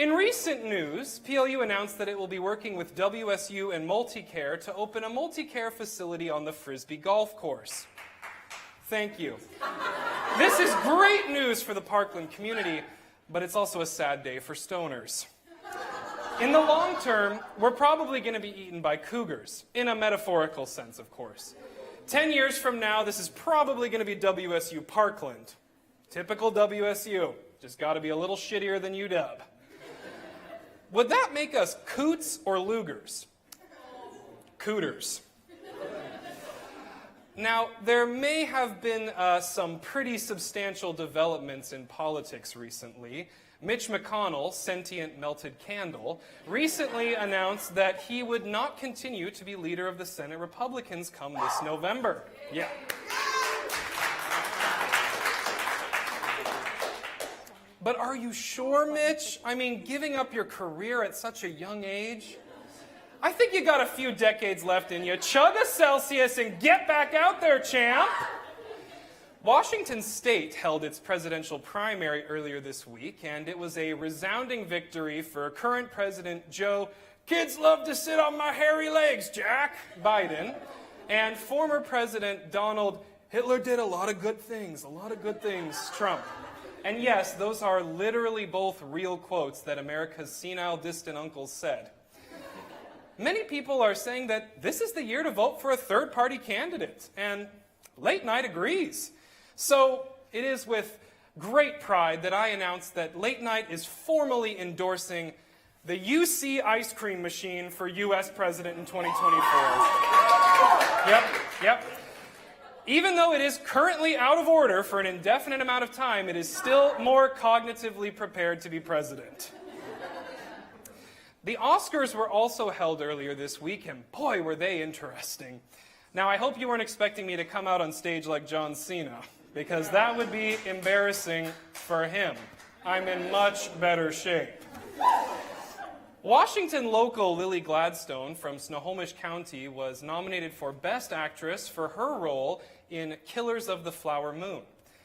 In recent news, PLU announced that it will be working with WSU and Multicare to open a multi-care facility on the Frisbee golf course. Thank you. This is great news for the Parkland community, but it's also a sad day for stoners. In the long term, we're probably going to be eaten by cougars, in a metaphorical sense, of course. 10 years from now, this is probably going to be WSU Parkland. Typical WSU, just got to be a little shittier than UW. Would that make us coots or lugers? Cooters. Now, there may have been some pretty substantial developments in politics recently. Mitch McConnell, sentient melted candle, recently announced that he would not continue to be leader of the Senate Republicans come this November. Yeah. But are you sure, Mitch? I mean, giving up your career at such a young age? I think you got a few decades left in you. Chug a Celsius and get back out there, champ! Washington State held its presidential primary earlier this week, and it was a resounding victory for current President Joe, kids love to sit on my hairy legs, Jack, Biden, and former President Donald, Hitler did a lot of good things, Trump. And yes, those are literally both real quotes that America's senile distant uncles said. Many people are saying that this is the year to vote for a third-party candidate, and Late Night agrees. So it is with great pride that I announce that Late Night is formally endorsing the UC ice cream machine for U.S. President in 2024. Yep. Even though it is currently out of order for an indefinite amount of time, it is still more cognitively prepared to be president. The Oscars were also held earlier this week, and boy, were they interesting. Now, I hope you weren't expecting me to come out on stage like John Cena, because that would be embarrassing for him. I'm in much better shape. Washington local Lily Gladstone from Snohomish County was nominated for Best Actress for her role in Killers of the Flower Moon.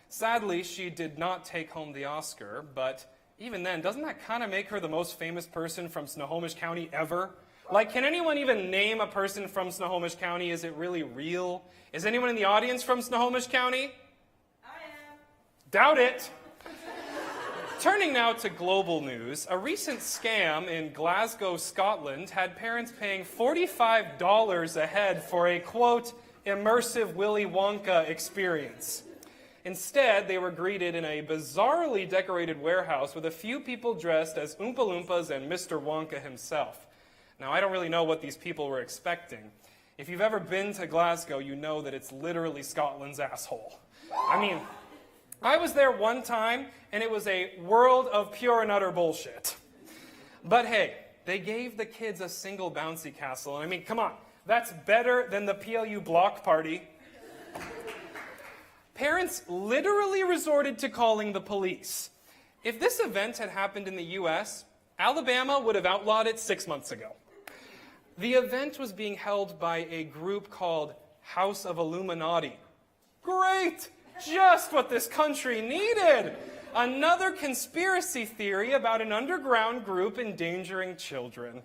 Sadly, she did not take home the Oscar, but even then, doesn't that kind of make her the most famous person from Snohomish County ever? Like, can anyone even name a person from Snohomish County? Is it really real? Is anyone in the audience from Snohomish County? I am. Doubt it. Turning now to global news, a recent scam in Glasgow, Scotland had parents paying $45 a head for a, quote, immersive Willy Wonka experience. Instead, they were greeted in a bizarrely decorated warehouse with a few people dressed as Oompa Loompas and Mr. Wonka himself. Now, I don't really know what these people were expecting. If you've ever been to Glasgow, you know that it's literally Scotland's asshole. I mean, I was there one time, and it was a world of pure and utter bullshit. But hey, they gave the kids a single bouncy castle, and I mean, come on, that's better than the PLU block party. Parents literally resorted to calling the police. If this event had happened in the U.S., Alabama would have outlawed it 6 months ago. The event was being held by a group called House of Illuminati. Great! Just what this country needed! Another conspiracy theory about an underground group endangering children.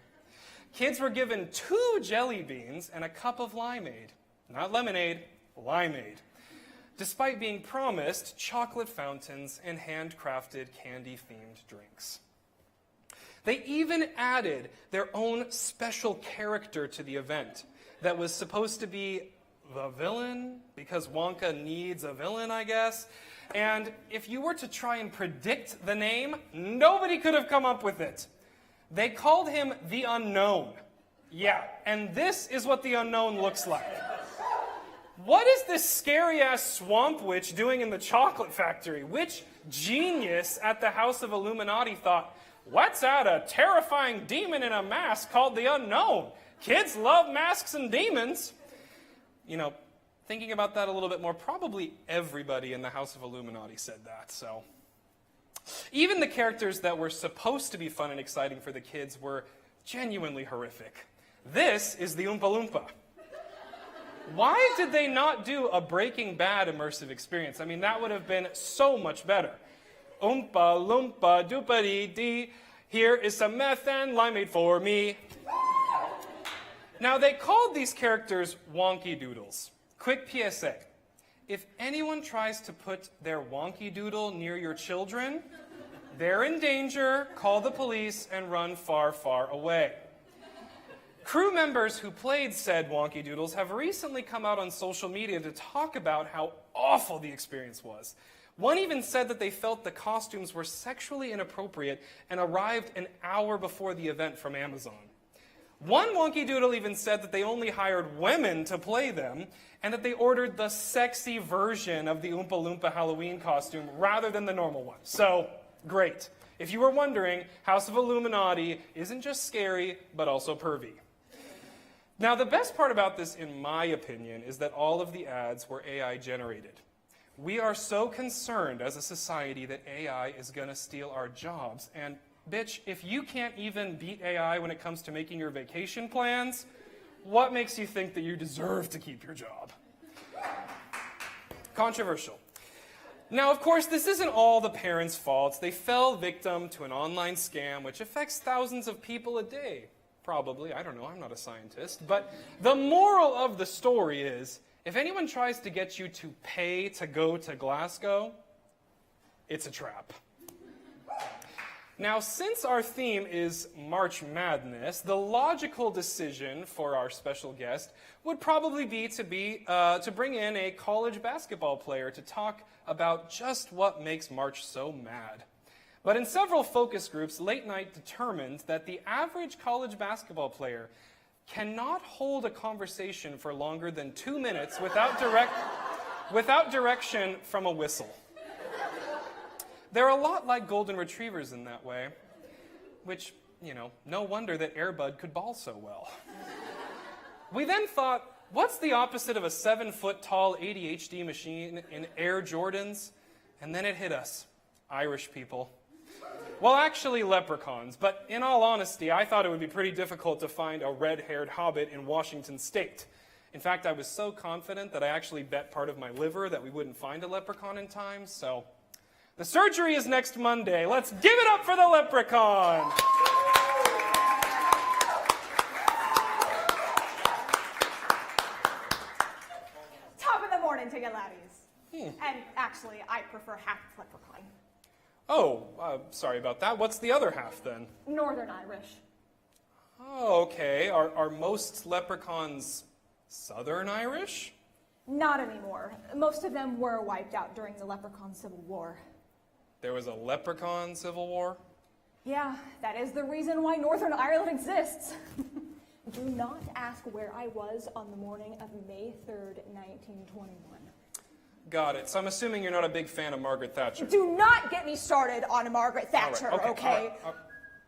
Kids were given 2 jelly beans and a cup of limeade. Not lemonade, limeade. Despite being promised chocolate fountains and handcrafted candy-themed drinks. They even added their own special character to the event that was supposed to be the villain, because Wonka needs a villain, I guess. And if you were to try and predict the name, nobody could have come up with it. They called him the Unknown. Yeah, and this is what the Unknown looks like. What is this scary-ass swamp witch doing in the chocolate factory? Which genius at the House of Illuminati thought, let's add a terrifying demon in a mask called the Unknown. Kids love masks and demons. You know, thinking about that a little bit more, probably everybody in the House of Illuminati said that, so. Even the characters that were supposed to be fun and exciting for the kids were genuinely horrific. This is the Oompa Loompa. Why did they not do a Breaking Bad immersive experience? I mean, that would have been so much better. Oompa Loompa Doopity Dee. Here is some meth and limeade for me. Now, they called these characters Wonky Doodles. Quick PSA. If anyone tries to put their wonky doodle near your children, they're in danger, call the police, and run far, far away. Crew members who played said wonky doodles have recently come out on social media to talk about how awful the experience was. One even said that they felt the costumes were sexually inappropriate and arrived an hour before the event from Amazon. One wonky doodle even said that they only hired women to play them and that they ordered the sexy version of the Oompa Loompa Halloween costume rather than the normal one. So, great. If you were wondering, House of Illuminati isn't just scary, but also pervy. Now, the best part about this, in my opinion, is that all of the ads were AI generated. We are so concerned as a society that AI is going to steal our jobs. And, bitch, if you can't even beat AI when it comes to making your vacation plans, what makes you think that you deserve to keep your job? Controversial. Now, of course, this isn't all the parents' fault. They fell victim to an online scam which affects thousands of people a day. Probably. I don't know. I'm not a scientist. But the moral of the story is, if anyone tries to get you to pay to go to Glasgow, it's a trap. Now, since our theme is March Madness, the logical decision for our special guest would probably be to bring in a college basketball player to talk about just what makes March so mad. But in several focus groups, Late Night determined that the average college basketball player cannot hold a conversation for longer than 2 minutes without direction from a whistle. They're a lot like golden retrievers in that way, which, no wonder that Air Bud could ball so well. We then thought, what's the opposite of a 7-foot-tall ADHD machine in Air Jordans? And then it hit us. Irish people. Well, actually leprechauns, but in all honesty, I thought it would be pretty difficult to find a red-haired hobbit in Washington State. In fact, I was so confident that I actually bet part of my liver that we wouldn't find a leprechaun in time, so the surgery is next Monday. Let's give it up for the leprechaun! Top of the morning to you laddies. And actually, I prefer half leprechaun. Oh, sorry about that. What's the other half, then? Northern Irish. Oh, okay. Are most leprechauns Southern Irish? Not anymore. Most of them were wiped out during the Leprechaun Civil War. There was a leprechaun civil war? Yeah, that is the reason why Northern Ireland exists. Do not ask where I was on the morning of May 3rd, 1921. Got it. So I'm assuming you're not a big fan of Margaret Thatcher. Do not get me started on Margaret Thatcher, All right, okay? all right.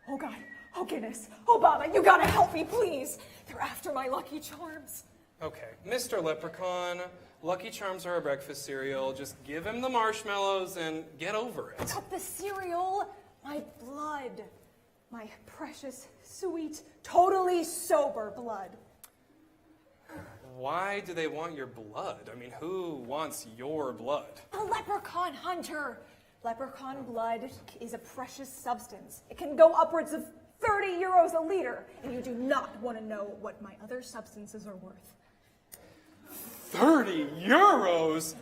Oh, God. Oh, goodness. Obama, you gotta help me, please. They're after my Lucky Charms. Okay. Mr. Leprechaun, Lucky Charms are a breakfast cereal. Just give him the marshmallows and get over it. But the cereal, my blood. My precious, sweet, totally sober blood. Why do they want your blood? I mean, who wants your blood? A leprechaun hunter. Leprechaun blood is a precious substance. It can go upwards of 30 euros a liter, and you do not want to know what my other substances are worth. 30 euros?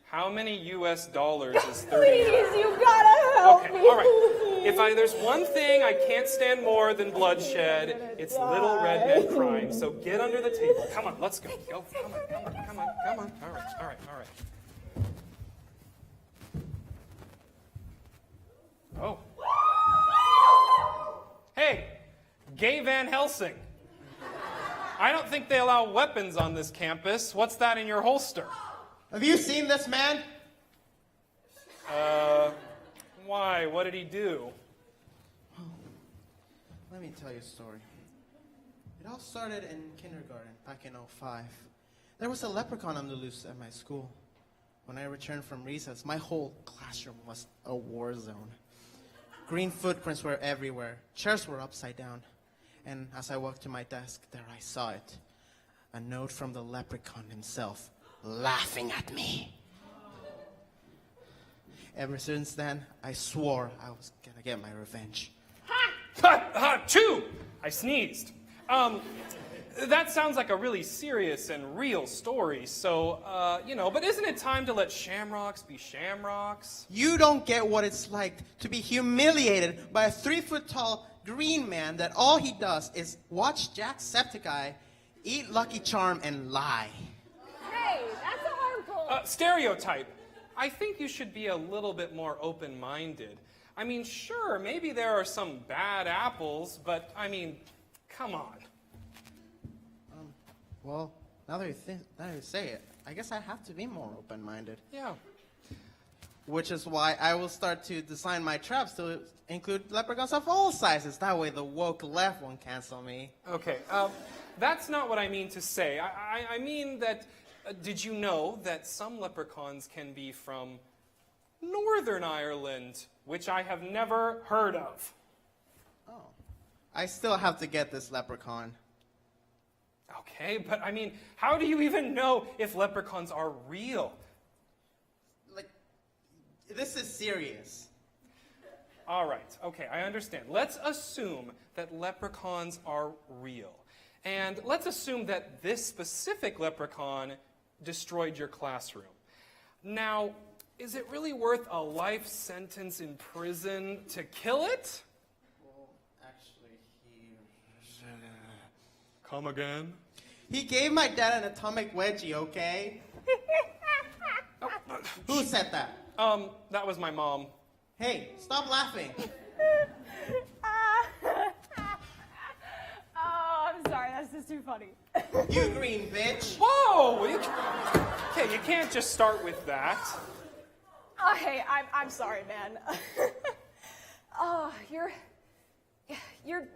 How many US dollars is 30 Please, euros? you gotta help Okay, me. all right. There's one thing I can't stand more than bloodshed, it's little red men crying. So get under the table. Come on, let's go. Go. Come on. All right. Oh. Hey, Gay Van Helsing. I don't think they allow weapons on this campus. What's that in your holster? Have you seen this man? Why? What did he do? Let me tell you a story. It all started in kindergarten back in '05. There was a leprechaun on the loose at my school. When I returned from recess, my whole classroom was a war zone. Green footprints were everywhere. Chairs were upside down. And as I walked to my desk, there I saw it. A note from the leprechaun himself, laughing at me. Ever since then, I swore I was gonna get my revenge. Ha! Two! I sneezed. That sounds like a really serious and real story, so, but isn't it time to let shamrocks be shamrocks? You don't get what it's like to be humiliated by a 3-foot-tall green man that all he does is watch Jacksepticeye, eat Lucky Charm, and lie. Hey, that's a harmful. Stereotype. I think you should be a little bit more open-minded. I mean, sure, maybe there are some bad apples, but, come on. Well, now that you say it, I guess I have to be more open-minded. Yeah. Which is why I will start to design my traps to include leprechauns of all sizes. That way the woke left won't cancel me. Okay, that's not what I mean to say. I mean that, did you know that some leprechauns can be from Northern Ireland, which I have never heard of? Oh. I still have to get this leprechaun. Okay, but how do you even know if leprechauns are real? Like, this is serious. All right, okay, I understand. Let's assume that leprechauns are real. And let's assume that this specific leprechaun destroyed your classroom. Now, is it really worth a life sentence in prison to kill it? Well, actually, Come again? he gave my dad an atomic wedgie, okay? Who said that? That was my mom. Hey, stop laughing. Oh, I'm sorry, that's just too funny. You green bitch. Whoa! Okay, you can't just start with that. Oh, hey, I'm sorry, man. Oh, your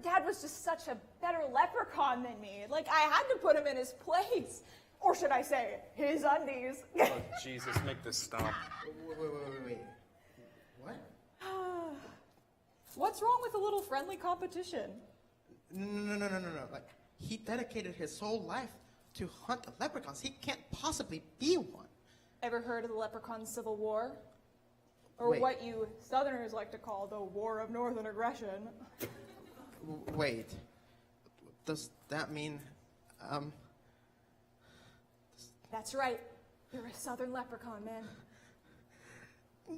dad was just such a better leprechaun than me. Like, I had to put him in his place. Or should I say, his undies. Oh, Jesus, make this stop. Wait. What? What's wrong with a little friendly competition? No. Like, he dedicated his whole life to hunt leprechauns. He can't possibly be one. Ever heard of the Leprechaun Civil War? Or Wait. what you Southerners like to call the War of Northern Aggression. Wait. Does that mean, That's right. You're a Southern leprechaun, man.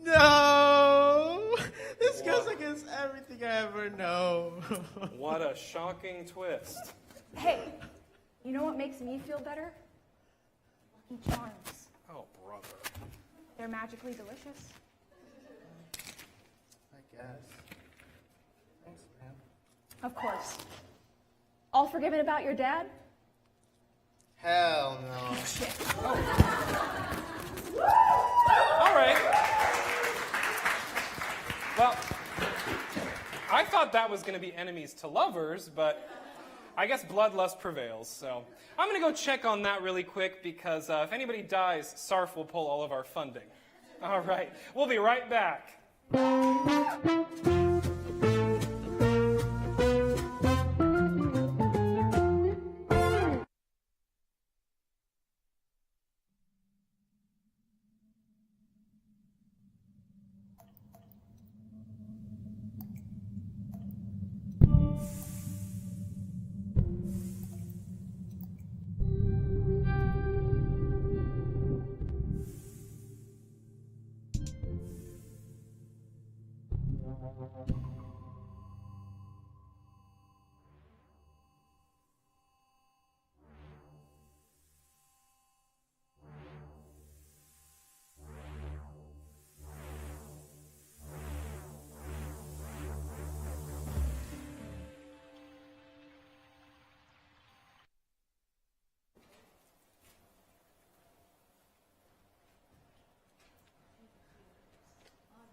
No! This goes against everything I ever know. What a shocking twist. Hey, you know what makes me feel better? Lucky Charms. Oh, brother. They're magically delicious. I guess. Thanks, man. Of course. All forgiven about your dad? Hell no. Shit. All right. Well, I thought that was going to be enemies to lovers, but I guess bloodlust prevails. So I'm going to go check on that really quick because if anybody dies, SARF will pull all of our funding. All right. We'll be right back.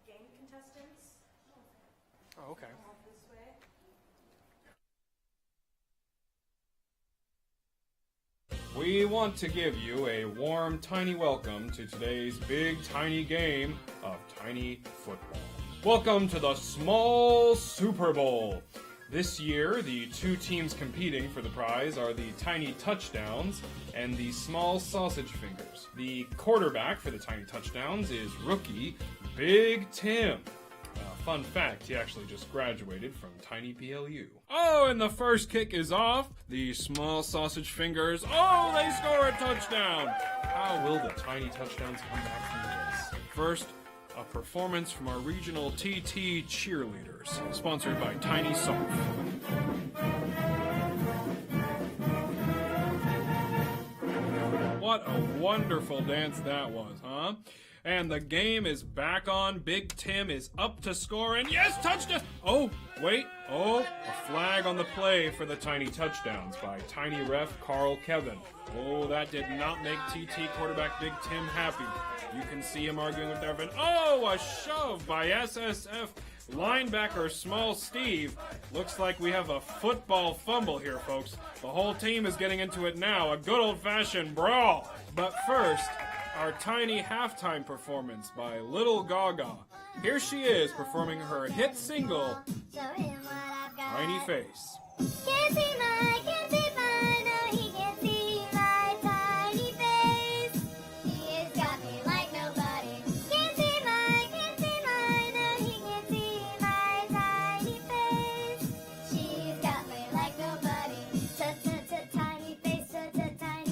Game contestants. Oh, okay. This way. We want to give you a warm, tiny welcome to today's big, tiny game of tiny football. Welcome to the Small Super Bowl. This year, the two teams competing for the prize are the Tiny Touchdowns and the Small Sausage Fingers. The quarterback for the Tiny Touchdowns is rookie Big Tim. Fun fact, he actually just graduated from Tiny PLU. Oh, and the first kick is off. The small sausage fingers. Oh, they score a touchdown. How will the Tiny Touchdowns come back from this? First, a performance from our regional TT cheerleaders, sponsored by Tiny Soft. What a wonderful dance that was, huh? And the game is back on. Big Tim is up to score, and yes, touchdown! Oh, wait. Oh, a flag on the play for the Tiny Touchdowns by Tiny Ref Carl Kevin. Oh, that did not make TT quarterback Big Tim happy. You can see him arguing with Evan. Oh, a shove by SSF linebacker Small Steve. Looks like we have a football fumble here, folks. The whole team is getting into it now. A good old-fashioned brawl. But first, our tiny halftime performance by Little Gaga. Here she is performing her hit single, Tiny Face. Can't see my, no, he can't see my tiny face. He has got me like nobody. Can't see my, no, he can't see my tiny face. She's got me like nobody. Tiny face, tiny face, tiny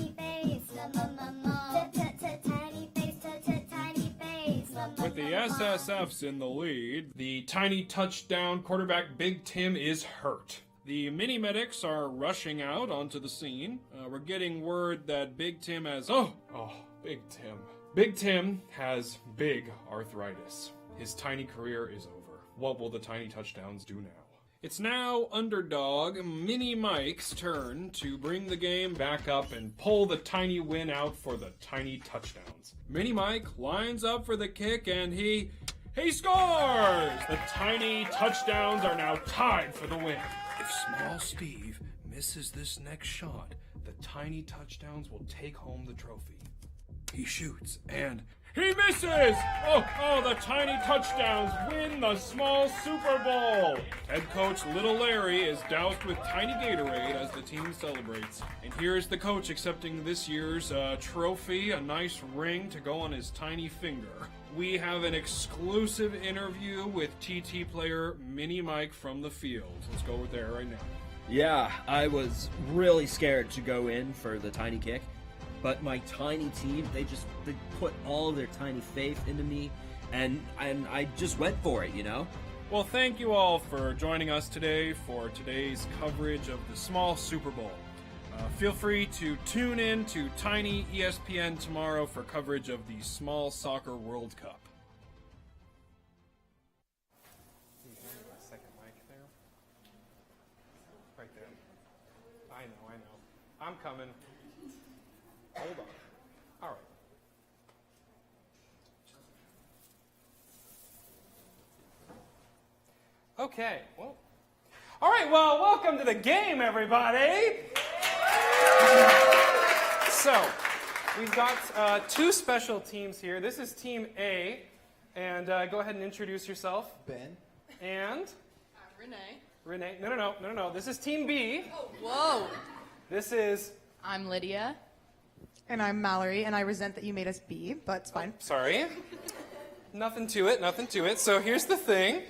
face, tiny face. With the SSFs in the lead, the Tiny Touchdown quarterback Big Tim is hurt. The mini medics are rushing out onto the scene. We're getting word that Big Tim has Big Tim has big arthritis. His tiny career is over. What will the Tiny Touchdowns do now? It's now underdog Mini Mike's turn to bring the game back up and pull the tiny win out for the Tiny Touchdowns. Mini Mike lines up for the kick and he scores! The Tiny Touchdowns are now tied for the win. If Small Steve misses this next shot, the Tiny Touchdowns will take home the trophy. He shoots and he misses! Oh, the Tiny Touchdowns win the small Super Bowl! Head coach Little Larry is doused with tiny Gatorade as the team celebrates. And here's the coach accepting this year's trophy, a nice ring to go on his tiny finger. We have an exclusive interview with TT player Mini Mike from the field. Let's go over there right now. Yeah, I was really scared to go in for the tiny kick. But my tiny team, they put all their tiny faith into me, and I just went for it, you know? Well, thank you all for joining us today for today's coverage of the small Super Bowl. Feel free to tune in to Tiny ESPN tomorrow for coverage of the Small Soccer World Cup. Second mic there. Right there. I know. I'm coming. Hold on. All right. Okay. Well. All right. Well, welcome to the game, everybody. So, we've got two special teams here. This is Team A, and go ahead and introduce yourself. Ben. And Renee. Renee. No. This is Team B. Oh, whoa. This is. I'm Lydia. And I'm Mallory, and I resent that you made us B, but it's fine. Sorry. Nothing to it. So here's the thing.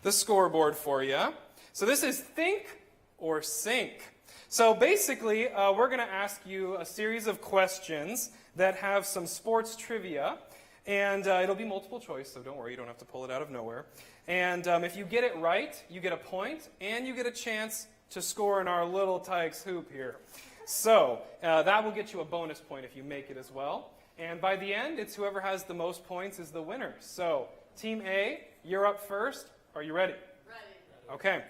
The scoreboard for you. So this is think or sink. So basically, we're going to ask you a series of questions that have some sports trivia. And it'll be multiple choice, so don't worry, you don't have to pull it out of nowhere. And if you get it right, you get a point, and you get a chance to score in our little Tykes hoop here. So that will get you a bonus point if you make it as well. And by the end, it's whoever has the most points is the winner. So Team A, you're up first. Are you ready? Ready. Okay.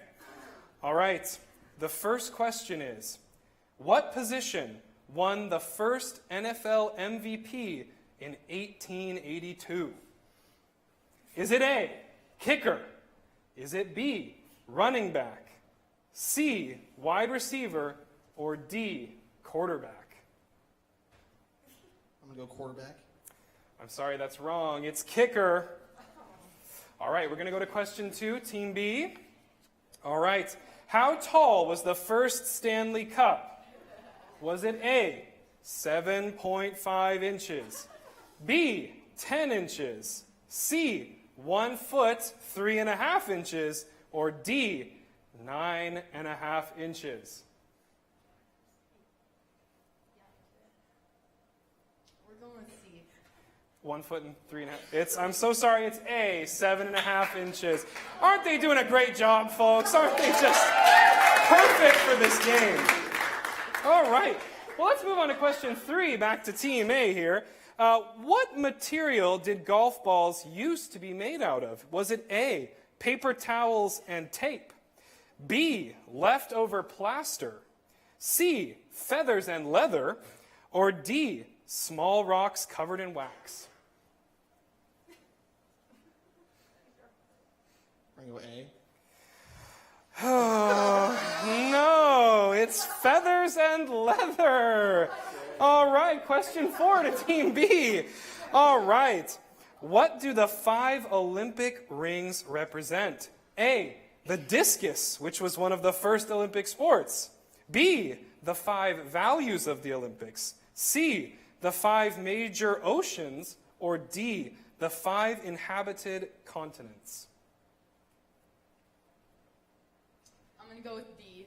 All right. The first question is, what position won the first NFL MVP in 1882? Is it A, kicker? Is it B, running back? C, wide receiver? Or D, quarterback? I'm going to go quarterback. I'm sorry, that's wrong. It's kicker. All right, we're going to go to question 2, Team B. All right. How tall was the first Stanley Cup? Was it A, 7.5 inches, B, 10 inches, C, 1 foot 3.5 inches, or D, 9.5 inches? We're going with C. 1 foot and 3.5. I'm so sorry, it's A, 7.5 inches. Aren't they doing a great job, folks? Aren't they just perfect for this game? All right. Well, let's move on to question 3, back to Team A here. What material did golf balls used to be made out of? Was it A, paper towels and tape? B, leftover plaster? C, feathers and leather? Or D, small rocks covered in wax? I'm going to go A. Oh, no, it's feathers and leather. All right, question 4 to Team B. All right, what do the 5 Olympic rings represent? A, the discus, which was one of the first Olympic sports. B, the 5 values of the Olympics. C, the 5 major oceans. Or D, the 5 inhabited continents. I'm going to go with D.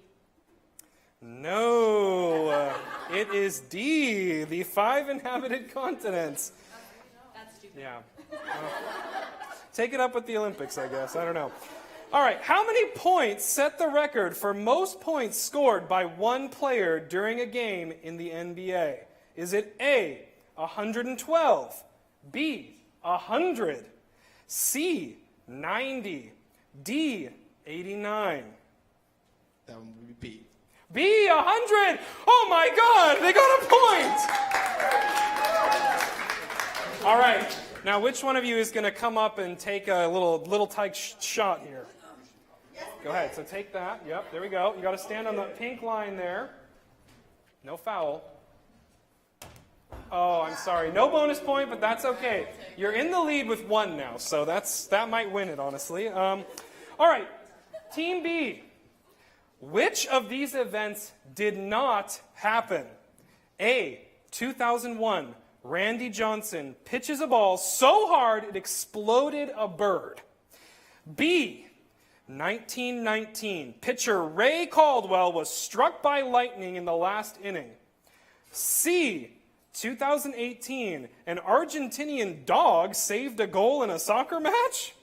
No, it is D, the 5 inhabited continents. That's stupid. Yeah. Take it up with the Olympics, I guess. I don't know. All right, how many points set the record for most points scored by one player during a game in the NBA? Is it A, 112, B, 100, C, 90, D, 89? That one would be B. B, 100! Oh my God, they got a point! All right, now which one of you is going to come up and take a little tyke shot here? Go ahead, so take that. Yep, there we go. You got to stand on the pink line there. No foul. Oh, I'm sorry. No bonus point, but that's okay. You're in the lead with 1 now, so that might win it, honestly. All right, Team B. Which of these events did not happen? A, 2001, Randy Johnson pitches a ball so hard it exploded a bird. B, 1919, pitcher Ray Caldwell was struck by lightning in the last inning. C, 2018, an Argentinian dog saved a goal in a soccer match?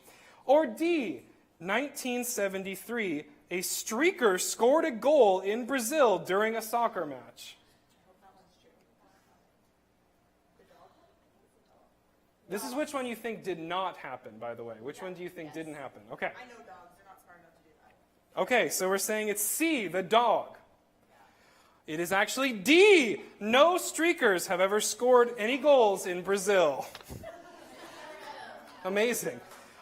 Or D, 1973, a streaker scored a goal in Brazil during a soccer match? This is which one you think did not happen, by the way. Which one do you think didn't happen? Okay. I know dogs. They're not smart enough to do that. Okay, so we're saying it's C, the dog. It is actually D. No streakers have ever scored any goals in Brazil. Amazing.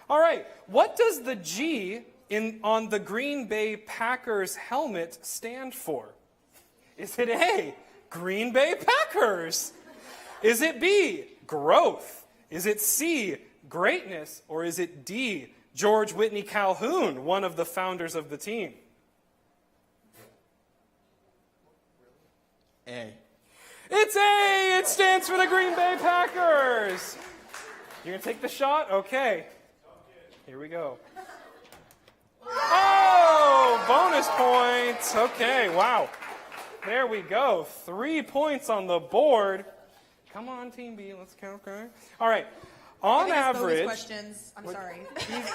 All right, what does the G on the Green Bay Packers helmet stand for? Is it A, Green Bay Packers? Is it B, growth? Is it C, greatness? Or is it D, George Whitney Calhoun, one of the founders of the team? A. It's A! It stands for the Green Bay Packers! You're going to take the shot? Okay. Here we go. Oh! Bonus points! Okay, wow. There we go. 3 points on the board. Come on, Team B. Let's count. Okay. All right. On average... questions. I'm sorry.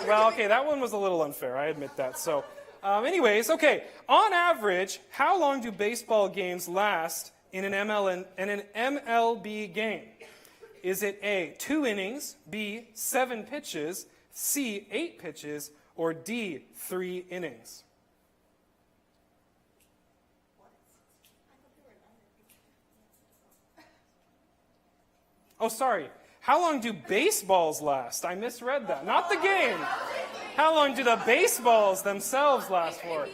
Well, okay, that one was a little unfair. I admit that. So, anyways, okay. On average, how long do baseball games last in an MLB game? Is it A, 2 innings, B, 7 pitches, C, 8 pitches, or D, 3 innings? Oh, sorry. How long do baseballs last? I misread that. Not the game. How long do the baseballs themselves last for?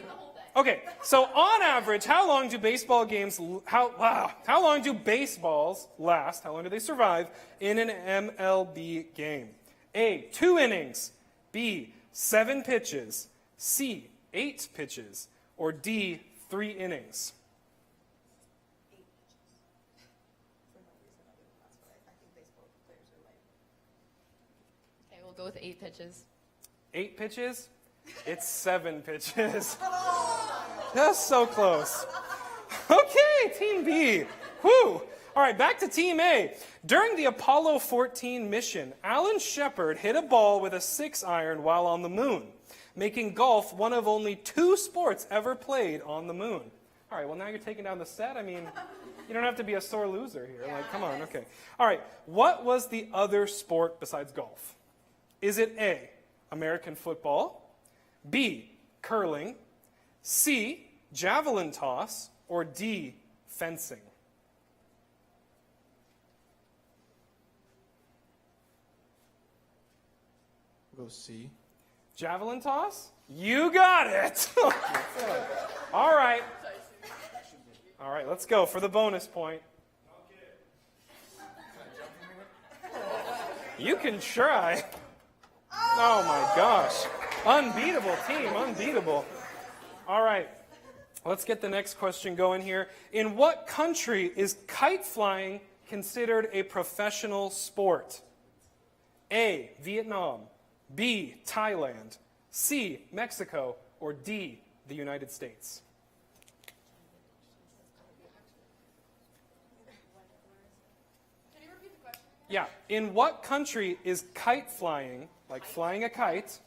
Okay, so on average, how long do baseball games, how long do baseballs last, how long do they survive in an MLB game? A, 2 innings, B, 7 pitches, C, 8 pitches, or D, 3 innings? Okay, we'll go with 8 pitches. 8 pitches? It's 7 pitches. That's so close. Okay, Team B. Whew. All right, back to Team A. During the Apollo 14 mission, Alan Shepard hit a ball with a 6-iron while on the moon, making golf one of only 2 sports ever played on the moon. All right, well, now you're taking down the set. I mean, you don't have to be a sore loser here. Like, come on, okay. All right, what was the other sport besides golf? Is it A, American football, B, curling, C, javelin toss, or D, fencing? Go C. Javelin toss? You got it! All right. All right, let's go for the bonus point. You can try. Oh my gosh. Unbeatable team, unbeatable. All right, let's get the next question going here. In what country is kite flying considered a professional sport? A, Vietnam, B, Thailand, C, Mexico, or D, the United States? Can you repeat the question? Yeah. In what country is kite flying, like flying a kite,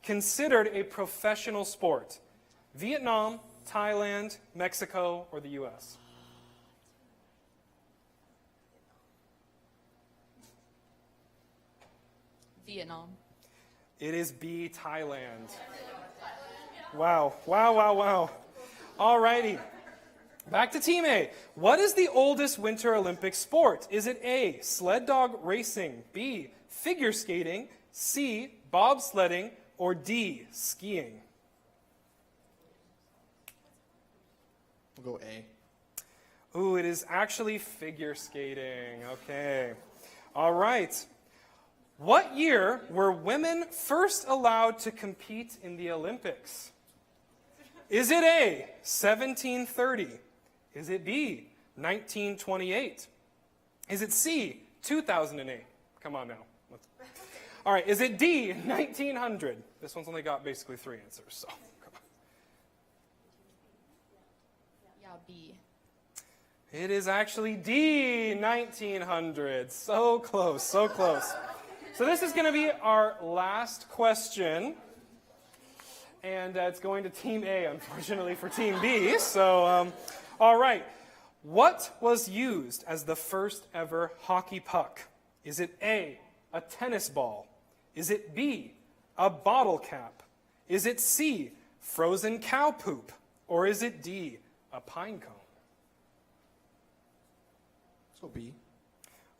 considered a professional sport? Vietnam, Thailand, Mexico, or the U.S.? Vietnam. It is B, Thailand. Wow, wow, wow, wow. All righty. Back to Team A. What is the oldest Winter Olympic sport? Is it A, sled dog racing, B, figure skating, C, bobsledding, or D, skiing? We'll go A. Ooh, it is actually figure skating. Okay. All right. What year were women first allowed to compete in the Olympics? Is it A, 1730? Is it B, 1928? Is it C, 2008? Come on now. All right, is it D, 1900? This one's only got basically 3 answers, so come on. Yeah, B. It is actually D, 1900. So close, so close. So this is going to be our last question. And it's going to Team A, unfortunately, for Team B. So, all right. What was used as the first ever hockey puck? Is it A, a tennis ball? Is it B, a bottle cap? Is it C, frozen cow poop? Or is it D, a pine cone? Let's go B.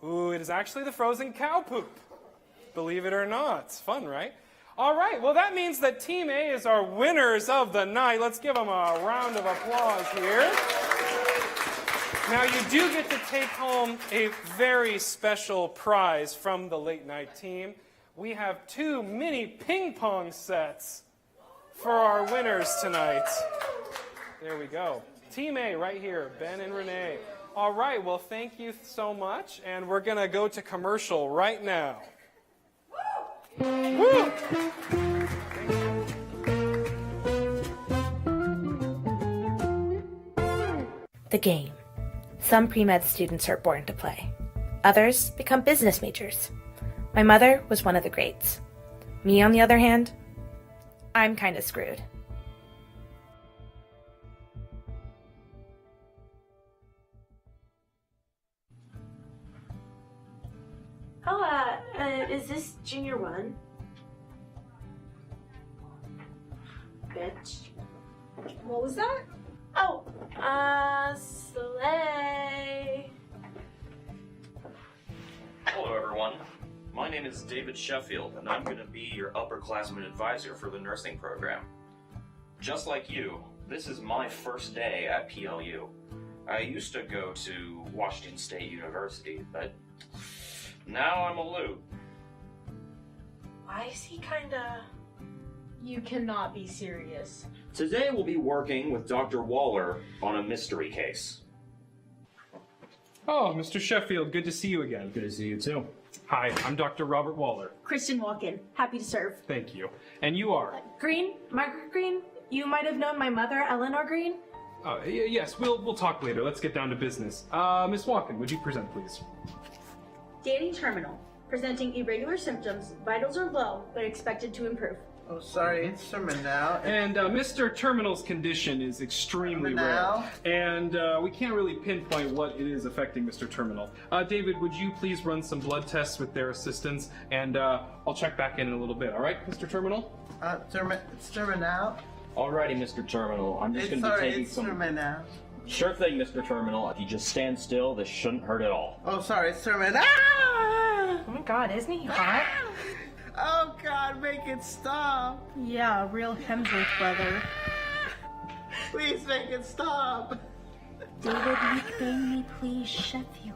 Ooh, it is actually the frozen cow poop. Believe it or not. It's fun, right? All right, well, that means that Team A is our winners of the night. Let's give them a round of applause here. Now, you do get to take home a very special prize from the late night team. We have 2 mini ping pong sets for our winners tonight. There we go. Team A right here, Ben and Renee. All right, well, thank you so much, and we're going to go to commercial right now. Woo! The game. Some pre-med students are born to play. Others become business majors. My mother was one of the greats. Me, on the other hand, I'm kind of screwed. Is this Junior 1? Bitch. What was that? Oh, sleigh. Hello, everyone. My name is David Sheffield, and I'm going to be your upperclassman advisor for the nursing program. Just like you, this is my first day at PLU. I used to go to Washington State University, but now I'm a loot. Why is he kinda... You cannot be serious. Today we'll be working with Dr. Waller on a mystery case. Oh, Mr. Sheffield, good to see you again. Good to see you too. Hi, I'm Dr. Robert Waller. Kristen Walken. Happy to serve. Thank you. And you are? Green? Margaret Green? You might have known my mother, Eleanor Green? Yes, we'll talk later. Let's get down to business. Miss Walken, would you present, please? Danny Terminal. Presenting irregular symptoms. Vitals are low, but expected to improve. Oh, sorry, it's sermon now. And Mr. Terminal's condition is extremely rare. Now? And we can't really pinpoint what it is affecting Mr. Terminal. David, would you please run some blood tests with their assistance? And I'll check back in a little bit. All right, Mr. Terminal? It's sermon now. Alrighty, Mr. Terminal. I'm just going to be taking some. sermon now. Sure thing, Mr. Terminal. If you just stand still, this shouldn't hurt at all. Oh, sorry, it's sermon. Oh my god, isn't he hot? Oh God, make it stop. Yeah, real Hemsworth weather. Please make it stop. David, McBain me please, Sheffield.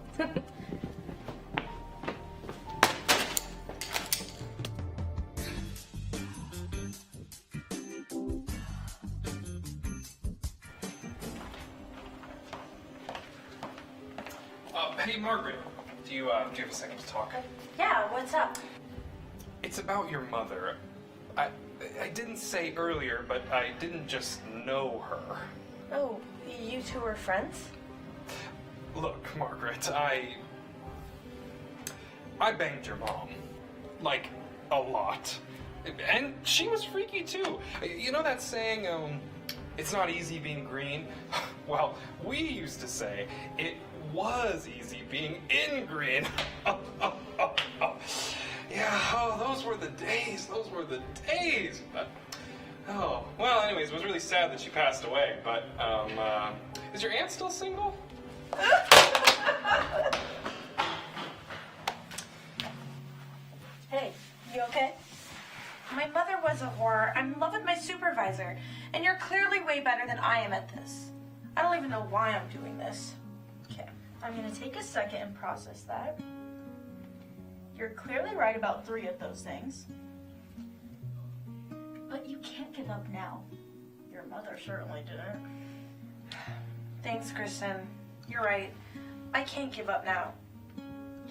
Hey, Margaret, do you have a second to talk? Yeah, what's up? It's about your mother. I didn't say earlier, but I didn't just know her. Oh, you two are friends? Look, Margaret, I banged your mom. Like, a lot. And she was freaky, too. You know that saying, it's not easy being green? Well, we used to say it was easy being in green. Yeah, oh, those were the days. Those were the days. But, oh, well, anyways, it was really sad that she passed away. But, is your aunt still single? Hey, you okay? My mother was a whore. I'm in love with my supervisor. And you're clearly way better than I am at this. I don't even know why I'm doing this. Okay, I'm gonna take a second and process that. You're clearly right about 3 of those things. But you can't give up now. Your mother certainly didn't. Thanks, Kristen. You're right. I can't give up now.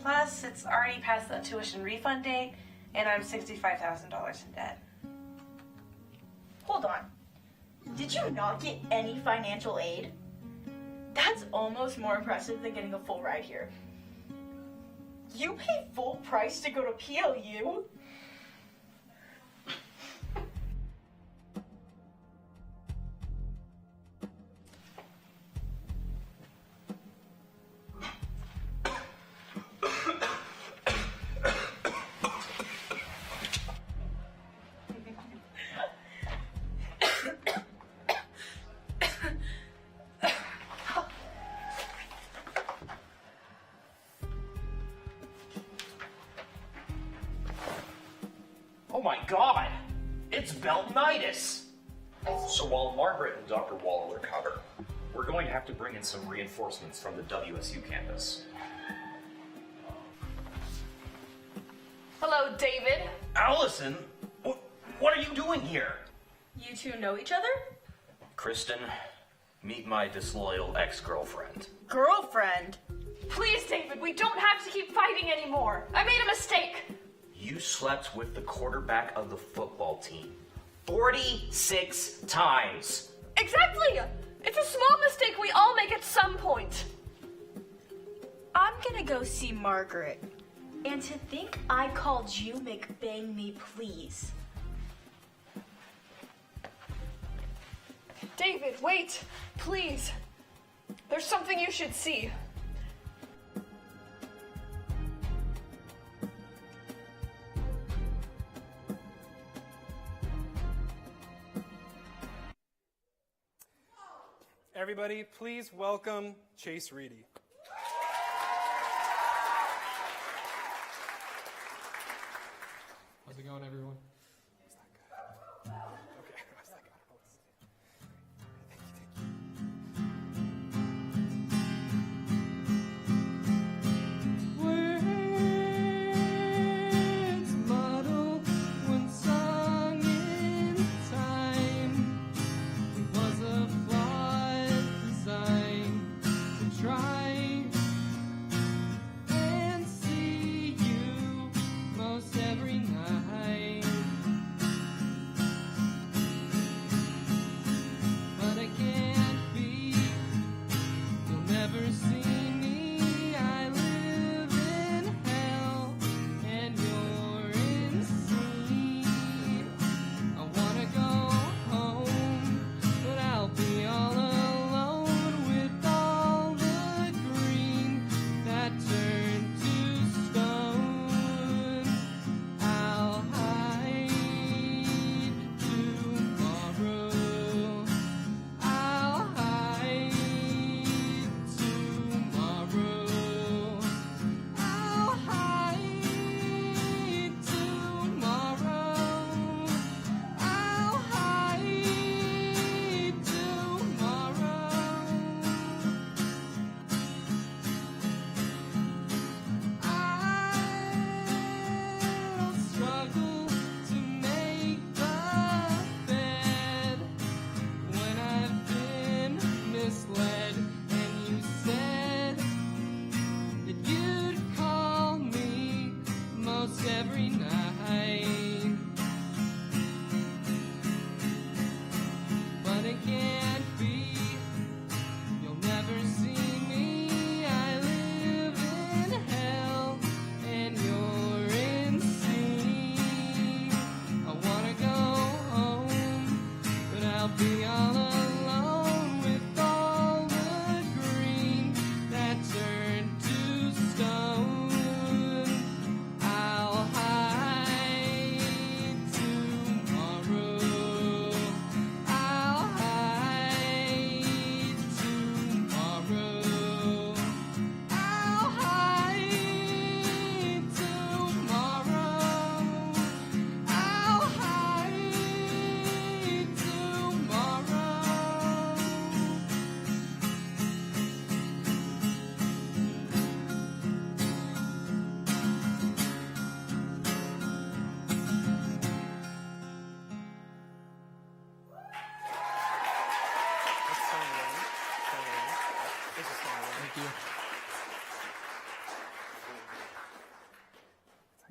Plus, it's already past the tuition refund date, and I'm $65,000 in debt. Hold on. Did you not get any financial aid? That's almost more impressive than getting a full ride here. You paid full price to go to PLU? Oh my god! It's Beltonitis! So while Margaret and Dr. Waller recover, we're going to have to bring in some reinforcements from the WSU campus. Hello, David. Allison! What are you doing here? You two know each other? Kristen, meet my disloyal ex-girlfriend. Girlfriend? Please, David, we don't have to keep fighting anymore. I made a mistake. You slept with the quarterback of the football team 46 times. Exactly! It's a small mistake we all make at some point. I'm gonna go see Margaret. And to think I called you McBang me please. David, wait, please. There's something you should see. Everybody, please welcome Chase Reedy. How's it going, everyone?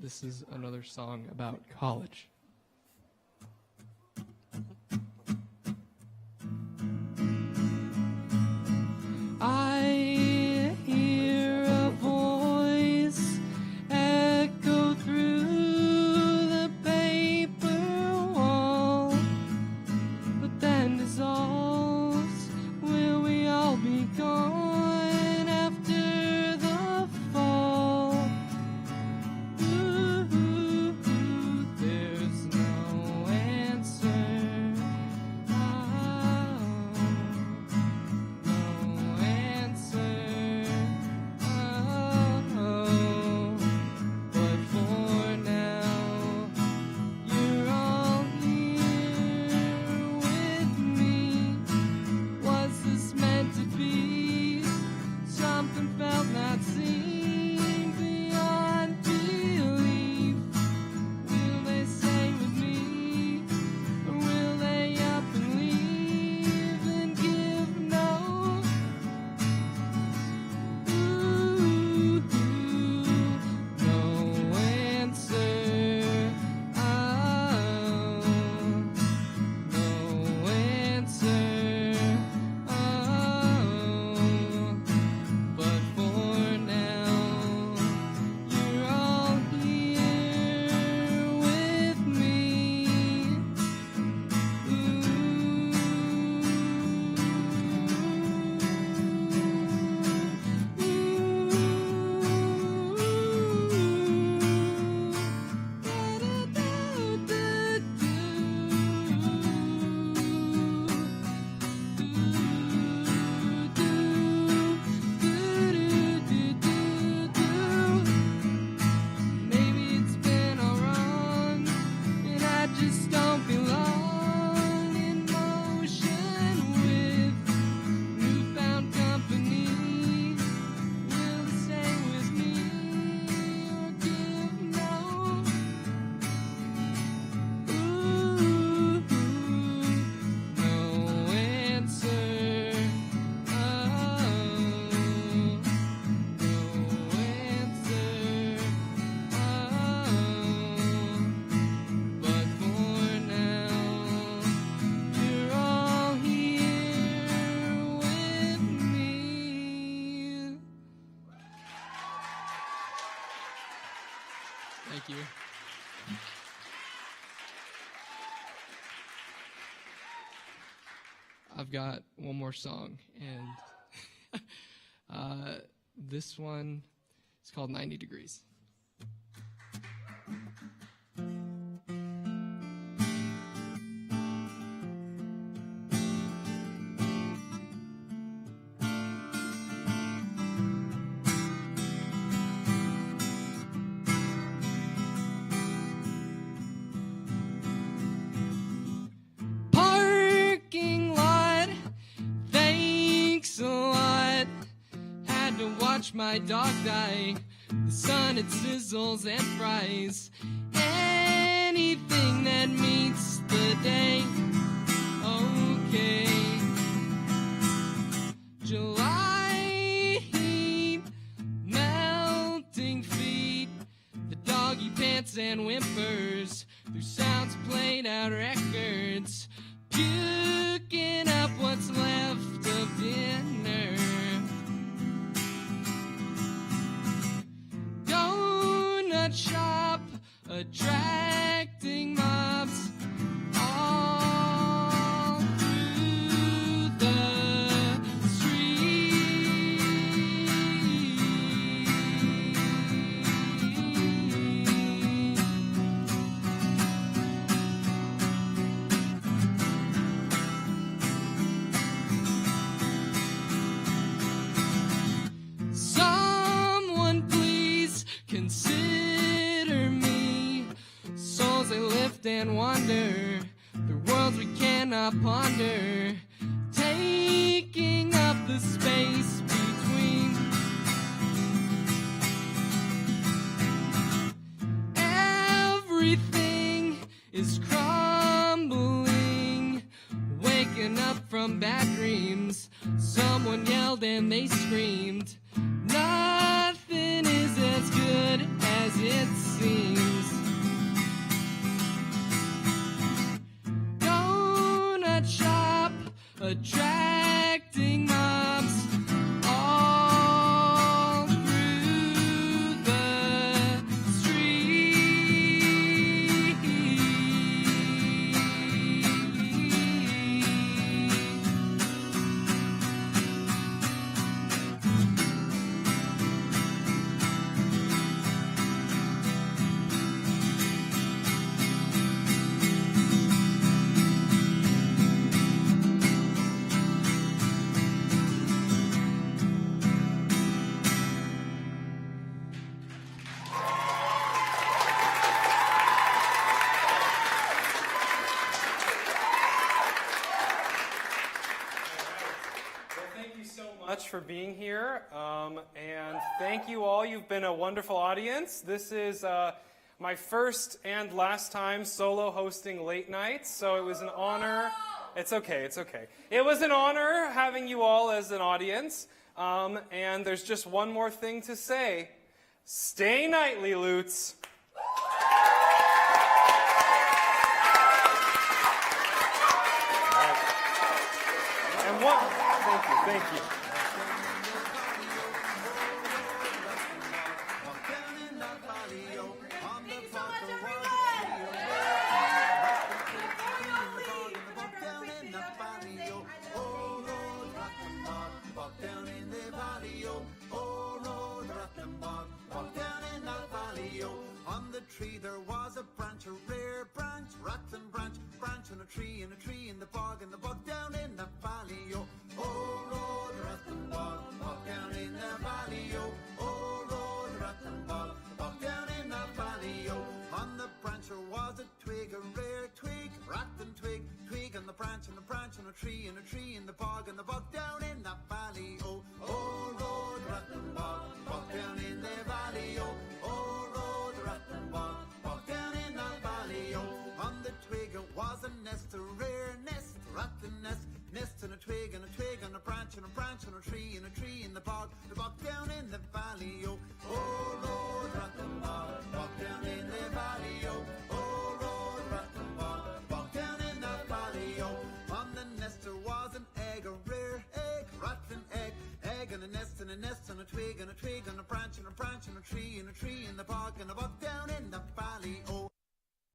This is another song about college. I hear a voice echo through the paper wall, but then dissolves. Will we all be gone after the fall? Ooh, there's no answer. No answer. But for now, you're all here with me. Was this meant to be? Something felt not seen beyond belief. Will they stay with me? Or will they up and leave and give no? Ooh, no answer. Oh, no answer. Oh, but for now, you're all here with me. Maybe it's been all wrong, and I just don't belong in motion with newfound company. Will they stay with me or give no? Ooh, no answer. Oh, no answer. But for now, you're all here with me. Thank you. I've got one more song, and this one is called 90 Degrees. Parking lot, thanks a lot. Had to watch my dog die. The sun, it sizzles and fries. Anything that meets the day. Okay. July heat, melting feet, the doggy pants and whimpers through sounds played out records, puking up what's left of dinner. Donut shop attracting mobs all through the Someone please consider me. Souls they lift and wander through worlds we cannot ponder, taking up the space between. Everything is crumbling, waking up from bad dreams. Someone yelled and they screamed. Nothing is as good as it seems. attracting moms all through the street. Thank you so much for being here, and thank you all. You've been a wonderful audience. This is my first and last time solo hosting late nights, so it was an honor. It's okay, it's okay. It was an honor having you all as an audience, and there's just one more thing to say. Stay nightly, Loots. And what? Thank you, thank you. On the tree there was a branch, a rare branch, rattling branch, branch on a tree, and a tree in the bog down in the valley, oh, oh, Lord, rattling bog down in the valley, oh, oh, Lord, rattling bog down in the valley, oh. On the branch there was a twig, a rare twig, rattling twig, twig on the branch, and a branch on a tree, and a tree in the bog down in the valley, oh, oh, Lord, rattling bog down in the valley, oh, oh, Lord, rattling bog down in the valley, oh. On the twig it was a nest, a rare nest, rattling nest, nest on a twig, and a twig on a branch, and a branch on a tree, and a tree in the bog down in the valley, oh, oh, Lord, rattling bog down in the valley, oh, oh, Lord, rattling bog down in the valley, oh. On the nest there was an egg, a rare egg, rattling egg, egg on a nest, and a nest on a twig, and a twig on a branch, and a branch on a tree, and a tree in the bog down in the